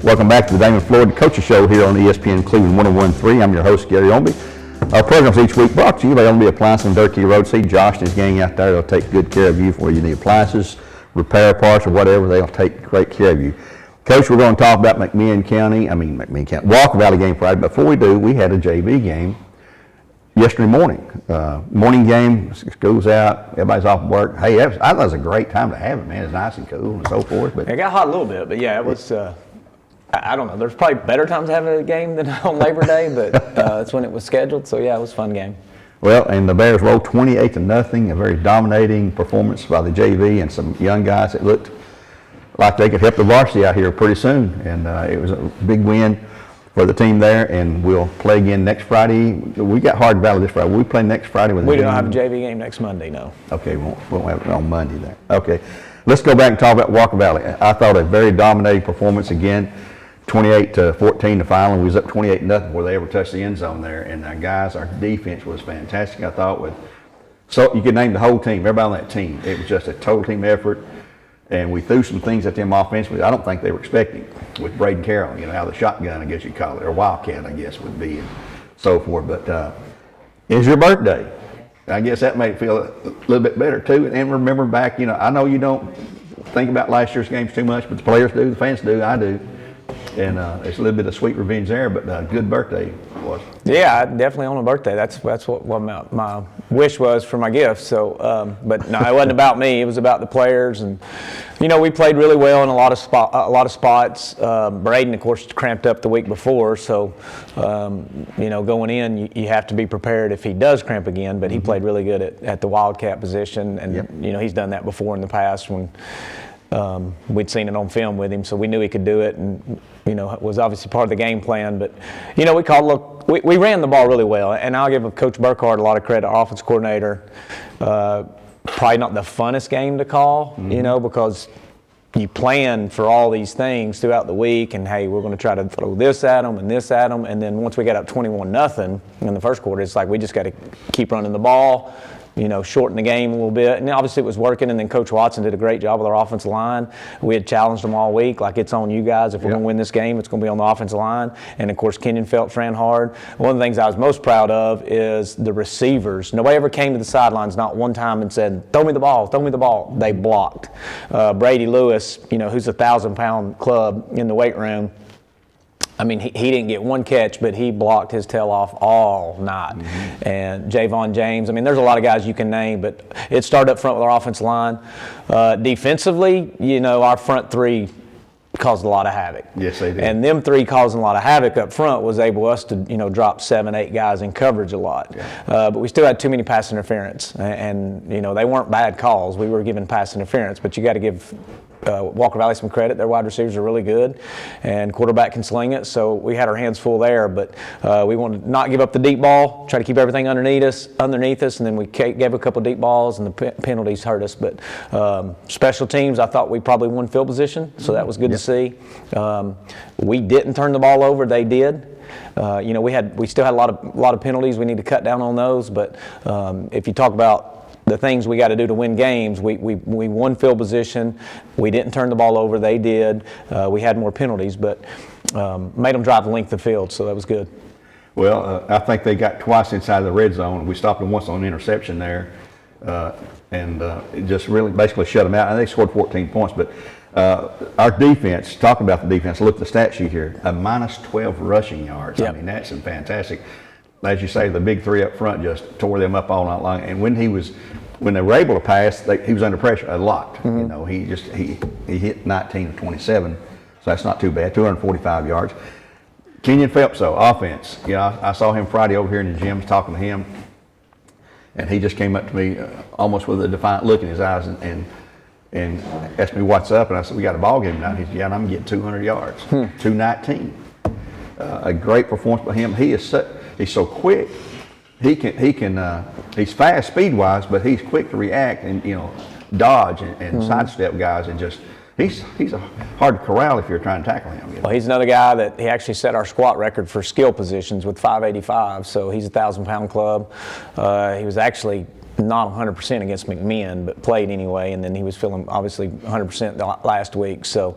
Welcome back to the Damon Floyd Coaches Show here on ESPN Cleveland 101.3. I'm your host, Gary Ownbey. Our programs each week brought to you by Ownbey Appliance and Durkee Road. See Josh and his gang out there. They'll take good care of you for you need appliances, repair parts, or whatever. They'll take great care of you. Coach, we're going to talk about Walker Valley game Friday. Before we do, we had a JV game yesterday morning. Morning game, school's out, everybody's off work. Hey, I thought it was a great time to have it, man. It's nice and cool and so forth. But it got hot a little bit, but yeah, it was. I don't know. There's probably better times having a game than on Labor Day, but that's when it was scheduled. So yeah, it was a fun game. Well, and the Bears rolled 28-0. A very dominating performance by the JV and some young guys that looked like they could help the varsity out here pretty soon. And it was a big win for the team there. And we'll play again next Friday. We got Hardin Valley this Friday. We play next Friday with. We don't have a JV game next Monday, no. Okay, we won't have it on Monday then. Okay, let's go back and talk about Walker Valley. I thought a very dominating performance again. 28-14 the final. We was up 28-0 before they ever touched the end zone there. And guys, our defense was fantastic. I thought so you could name the whole team, everybody on that team. It was just a total team effort. And we threw some things at them offensively I don't think they were expecting with Braden Carroll, out of the shotgun, I guess you'd call it, or Wildcat, I guess would be, and so forth. But it's your birthday. I guess that made it feel a little bit better too. And remember back, I know you don't think about last year's games too much, but the players do, the fans do, I do. And it's a little bit of sweet revenge there, but good birthday was. Yeah, definitely on a birthday. That's what my wish was for my gift. So, but no, it wasn't about me. It was about the players, and we played really well in a lot of spots. Braden, of course, cramped up the week before, so going in, you have to be prepared if he does cramp again. But he played really good at the Wildcat position, and he's done that before in the past when. We'd seen it on film with him, so we knew he could do it, and it was obviously part of the game plan. But we ran the ball really well, and I'll give Coach Burkhardt a lot of credit, our offense coordinator. Probably not the funnest game to call, because you plan for all these things throughout the week, and hey, we're going to try to throw this at them and this at them, and then once we got up 21-0 in the first quarter, it's like we just got to keep running the ball. Shorten the game a little bit. And obviously it was working, and then Coach Watson did a great job with our offensive line. We had challenged them all week, like it's on you guys. If we're going to win this game, it's going to be on the offensive line. And, of course, Kenyon Phelps ran hard. One of the things I was most proud of is the receivers. Nobody ever came to the sidelines not one time and said, throw me the ball, throw me the ball. They blocked. Brady Lewis, who's a 1,000-pound club in the weight room, I mean, he didn't get one catch, but he blocked his tail off all night. And Javon James, there's a lot of guys you can name, but it started up front with our offensive line. Defensively, our front three caused a lot of havoc. Yes, they did. And them three causing a lot of havoc up front was able us to, drop 7-8 guys in coverage a lot. Yeah. But we still had too many pass interference. And they weren't bad calls. We were giving pass interference, but you got to give Walker Valley some credit. Their wide receivers are really good, and quarterback can sling it, so we had our hands full there. But we wanted to not give up the deep ball, try to keep everything underneath us, and then we gave a couple deep balls, and the penalties hurt us. But special teams, I thought we probably won field position, so that was good to see. We didn't turn the ball over; they did. We still had a lot of penalties. We need to cut down on those. But if you talk about the things we got to do to win games, we won field position. We didn't turn the ball over. They did. We had more penalties, but made them drive the length of the field, so that was good. Well, I think they got twice inside the red zone. We stopped them once on an interception there, and it just really basically shut them out. And they scored 14 points. But our defense, talking about the defense, look at the stat sheet here, a -12 rushing yards. Yep. That's fantastic. As you say, the big three up front just tore them up all night long. And when they were able to pass, he was under pressure a lot. He hit 19 of 27, so that's not too bad. 245 yards. Kenyon Phelps, though, offense. I saw him Friday over here in the gym, talking to him, and he just came up to me almost with a defiant look in his eyes and asked me what's up. And I said, we got a ball game tonight. He said, yeah, and I'm getting 200 yards, 219. A great performance by him. He's so quick. He's fast speed-wise, but he's quick to react and dodge and sidestep guys, and just he's hard to corral if you're trying to tackle him. Well, he's another guy that he actually set our squat record for skill positions with 585. So he's a 1,000-pound club. He was actually not 100% against McMinn, but played anyway, and then he was feeling obviously 100% last week. So.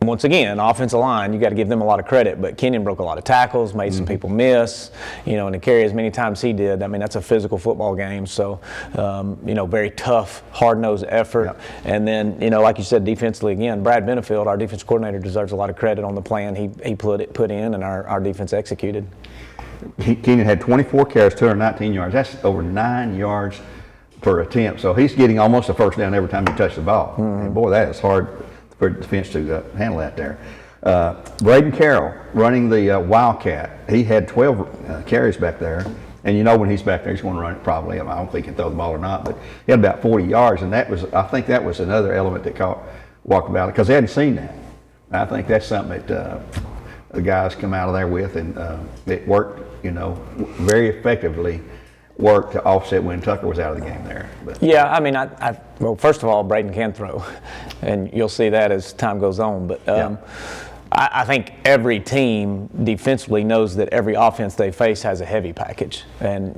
once again, offensive line, you got to give them a lot of credit, but Kenyon broke a lot of tackles, made some people miss, and to carry as many times he did, I mean, that's a physical football game. So, very tough, hard-nosed effort. Yep. And then, like you said, defensively, again, Brad Benefield, our defense coordinator, deserves a lot of credit on the plan he put in, and our defense executed. Kenyon had 24 carries, 219 yards. That's over 9 yards per attempt. So he's getting almost a first down every time he touches the ball. And boy, that is hard for the defense to handle that there. Braden Carroll running the Wildcat. He had 12 carries back there. And when he's back there, he's going to run it probably. I don't think he can throw the ball or not, but he had about 40 yards. And I think that was another element that caught Walker Valley, because they hadn't seen that. I think that's something that the guys come out of there with, and it worked, very effectively worked to offset when Tucker was out of the game there. But. Yeah, I mean, well, first of all, Braden can throw, and you'll see that as time goes on. But I think every team defensively knows that every offense they face has a heavy package. And,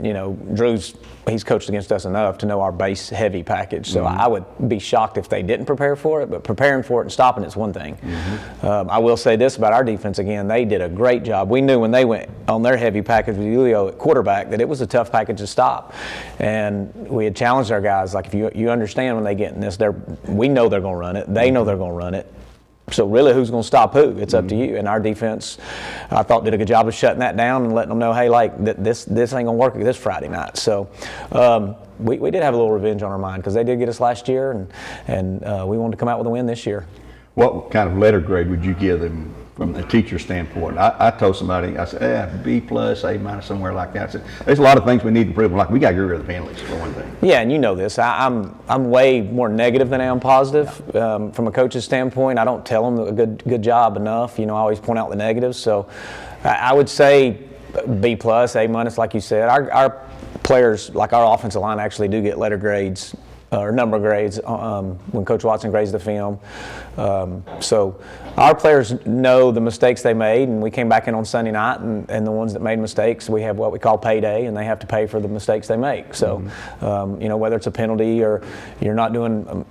he's coached against us enough to know our base heavy package. So I would be shocked if they didn't prepare for it, but preparing for it and stopping it's one thing. I will say this about our defense again, they did a great job. We knew when they went on their heavy package with Julio at quarterback that it was a tough package to stop. And we had challenged our guys, like, if you understand when they get in this, we know they're going to run it. They know they're going to run it. So really, who's going to stop who? It's up to you. And our defense, I thought, did a good job of shutting that down and letting them know, hey, this ain't going to work this Friday night. So we did have a little revenge on our mind, because they did get us last year, and we wanted to come out with a win this year. What kind of letter grade would you give them from the teacher standpoint? I told somebody, I said, B+, A-, somewhere like that. I said, there's a lot of things we need to improve. Like, we got to get rid of the penalties, for one thing. Yeah, and you know this. I'm way more negative than I am positive. From a coach's standpoint, I don't tell them a good job enough. I always point out the negatives. So I would say B+, A-, like you said. Our players, like our offensive line, actually do get letter grades or number grades when Coach Watson grades the film. So our players know the mistakes they made, and we came back in on Sunday night, and the ones that made mistakes, we have what we call payday, and they have to pay for the mistakes they make. So, whether it's a penalty or you're not doing,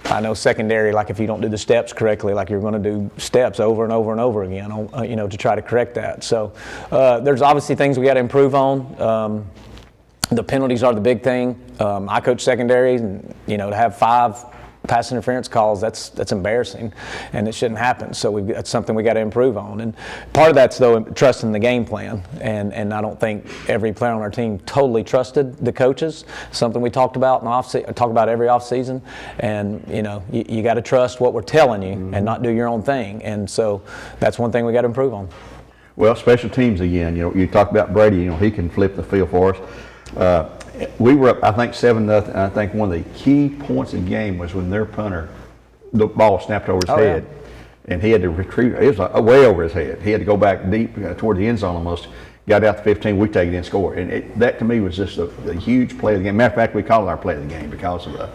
I know secondary, like if you don't do the steps correctly, like you're going to do steps over and over and over again, to try to correct that. So there's obviously things we got to improve on. The penalties are the big thing. I coach secondary, and to have 5 pass interference calls, that's embarrassing, and it shouldn't happen. So that's something we got to improve on. And part of that's, though, trusting the game plan. And I don't think every player on our team totally trusted the coaches. Something we talked about every off season. And you got to trust what we're telling you and not do your own thing. And so that's one thing we got to improve on. Well, special teams again. You talk about Brady. He can flip the field for us. We were up, I think, 7-0. I think one of the key points in the game was when their punter, the ball snapped over his head, and he had to retrieve it. It was way over his head. He had to go back deep toward the end zone almost. Got out to 15. We take it and score. And that to me was just a huge play of the game. Matter of fact, we called it our play of the game because of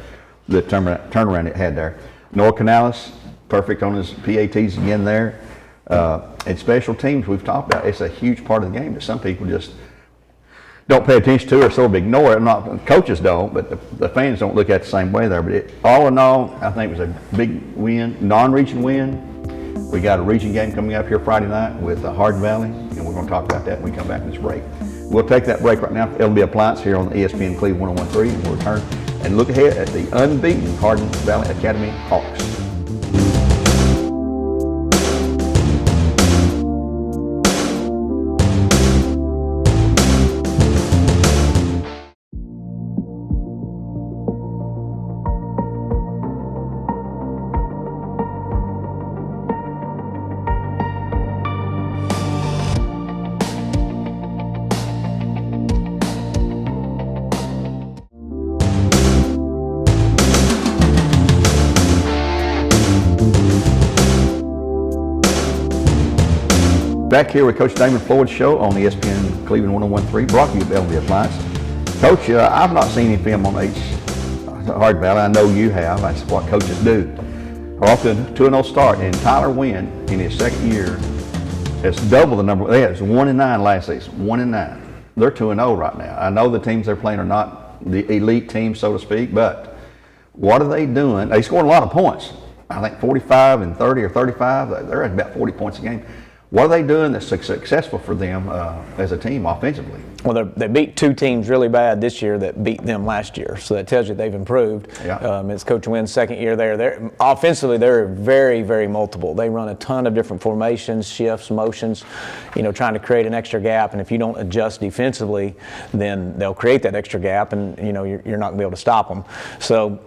the turnaround it had there. Noah Canales, perfect on his PATs again there. And special teams, we've talked about, it's a huge part of the game that some people just don't pay attention to or sort of ignore it. Not coaches don't, but the fans don't look at it the same way there. But all in all, I think it was a big win, non-region win. We got a region game coming up here Friday night with Hardin Valley, and we're going to talk about that when we come back from this break. We'll take that break right now. It'll be Appliance here on the ESPN Cleveland 101.3, and we'll return and look ahead at the unbeaten Hardin Valley Academy Hawks. Back here with Coach Damon Floyd's show on the ESPN Cleveland 101.3, brought to you by Ownbey Appliance. Coach, I've not seen any film on Hardin Valley. I know you have. That's what coaches do. We're off to a 2-0 start, and Tyler Wynn, in his second year, has double the number. They had 1-9 last season, 1-9. They're 2-0 right now. I know the teams they're playing are not the elite teams, so to speak, but what are they doing? They scored a lot of points. I think 45 and 30 or 35. They're at about 40 points a game. What are they doing that's successful for them as a team offensively? Well, they beat two teams really bad this year that beat them last year, so that tells you they've improved. Yeah. It's Coach Wynn's second year there. Offensively, they're very, very multiple. They run a ton of different formations, shifts, motions, trying to create an extra gap. And if you don't adjust defensively, then they'll create that extra gap, and you're not going to be able to stop them. So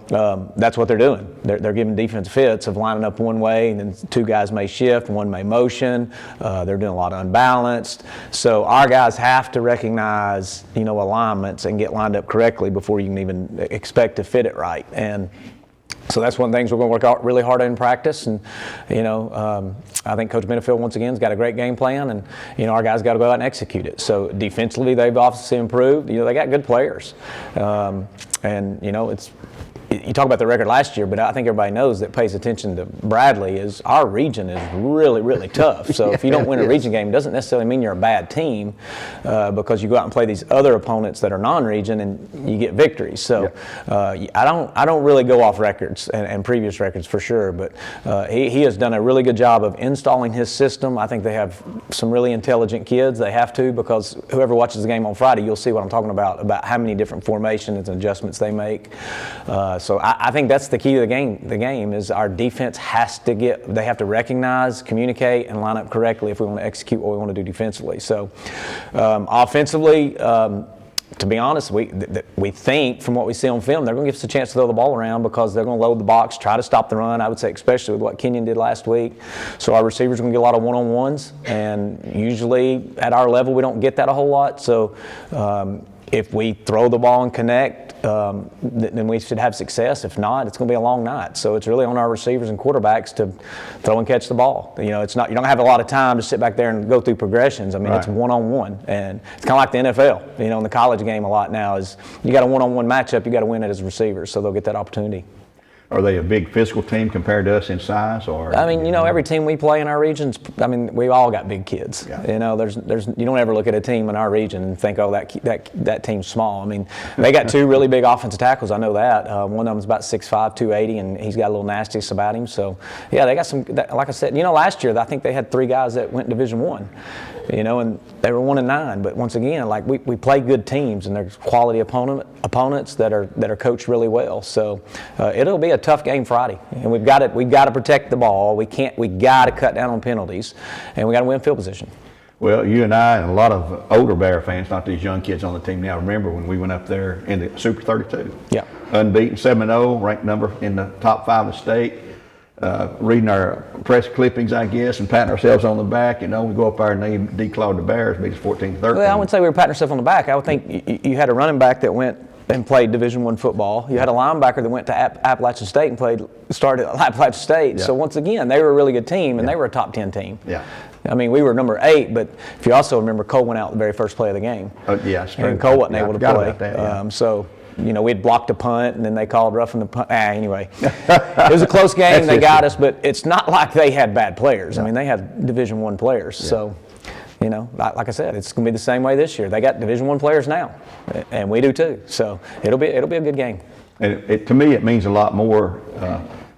that's what they're doing. They're giving defense fits of lining up one way, and then two guys may shift, one may motion. They're doing a lot of unbalanced. So our guys have to recognize alignments and get lined up correctly before you can even expect to fit it right. And so that's one of the things we're going to work out really hard in practice. And I think Coach Benefield once again has got a great game plan, and our guys got to go out and execute it. So defensively, they've obviously improved. They got good players, it's. You talk about the record last year, but I think everybody knows that pays attention to Bradley is our region is really, really tough. So if you don't win a region game, it doesn't necessarily mean you're a bad team because you go out and play these other opponents that are non-region and you get victories. So I don't really go off records and previous records for sure, but he has done a really good job of installing his system. I think they have some really intelligent kids. They have to, because whoever watches the game on Friday, you'll see what I'm talking about how many different formations and adjustments they make. So I think that's the key to the game. The game is our defense they have to recognize, communicate, and line up correctly if we want to execute what we want to do defensively. So offensively, to be honest, we think from what we see on film, they're going to give us a chance to throw the ball around because they're going to load the box, try to stop the run, I would say, especially with what Kenyon did last week. So our receivers are going to get a lot of one-on-ones, and usually at our level we don't get that a whole lot. So if we throw the ball and connect, then we should have success. If not, it's going to be a long night. So it's really on our receivers and quarterbacks to throw and catch the ball. It's not, you don't have a lot of time to sit back there and go through progressions. I mean, It's one-on-one, and it's kind of like the NFL. In the college game a lot now is you got a one-on-one matchup, you got to win it as a receiver, so they'll get that opportunity. Are they a big physical team compared to us in size, or? Every team we play in our regions, we all got big kids. Yeah. There's you don't ever look at a team in our region and think, oh, that team's small. They got two really big offensive tackles. I know that. One of them's about 6'5", 280, and he's got a little nastiness about him. So, yeah, they got some. Like I said, last year I think they had three guys that went Division I. And they were 1-9. But once again, we play good teams, and there's quality opponents that are coached really well. So it'll be a tough game Friday, and we've got to protect the ball. We got to cut down on penalties, and we got to win field position. Well, you and I and a lot of older Bear fans, not these young kids on the team now, remember when we went up there in the Super 32. Yeah. Unbeaten, 7-0, ranked number in the top 5 of the state. Reading our press clippings, I guess, and patting ourselves on the back. We go up there and they declawed the Bears, beat us 14-13. Well, I wouldn't say we were patting ourselves on the back. I would think you had a running back that went and played Division I football. You had a linebacker that went to Appalachian State and started at Appalachian State. Yeah. So once again, they were a really good team, and they were a top 10 team. Yeah. We were number 8, but if you also remember, Cole went out the very first play of the game. Yeah, and Cole wasn't able to play. About that, yeah. So we'd blocked a punt, and then they called roughing the punt. Anyway, it was a close game. They got us, but it's not like they had bad players. No. They had Division I players. Yeah. So, like I said, it's going to be the same way this year. They got Division I players now, and we do too. So it'll be a good game. And to me, it means a lot more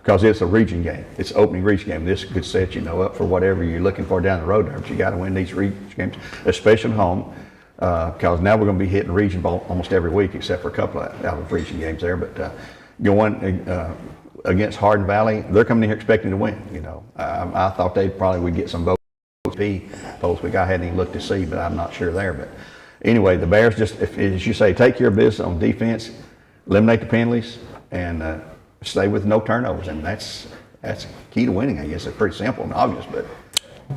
because it's a region game. It's an opening region game. This could set up for whatever you're looking for down the road there. But you got to win these region games, especially at home. Because now we're going to be hitting region ball almost every week, except for a couple out of region games there. But going against Hardin Valley, they're coming in here expecting to win. I thought they probably would get some votes. Polls week I hadn't even looked to see, but I'm not sure there. But anyway, the Bears just, as you say, take care of business on defense, eliminate the penalties, and stay with no turnovers. And that's key to winning. I guess it's pretty simple and obvious, but.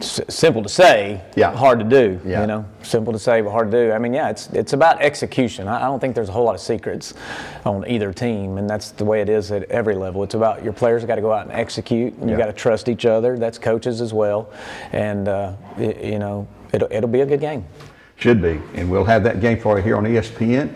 Simple to say, hard to do. Yeah. Simple to say, but hard to do. It's about execution. I don't think there's a whole lot of secrets on either team, and that's the way it is at every level. It's about your players got to go out and execute, and you got to trust each other. That's coaches as well, and it'll be a good game. Should be, and we'll have that game for you here on ESPN.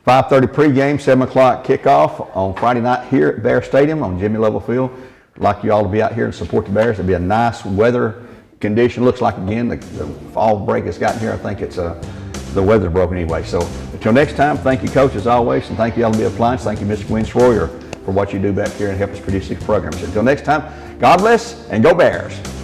5:30 pregame, 7 o'clock kickoff on Friday night here at Bear Stadium on Jimmy Lovell Field. I'd like you all to be out here and support the Bears. It'll be a nice weather condition. Looks like, again, the fall break has gotten here. I think it's the weather's broken anyway. So until next time, thank you, Coach, as always, and thank you, LB Appliance. Thank you, Mr. Winsroy, for what you do back here and help us produce these programs. Until next time, God bless and go Bears.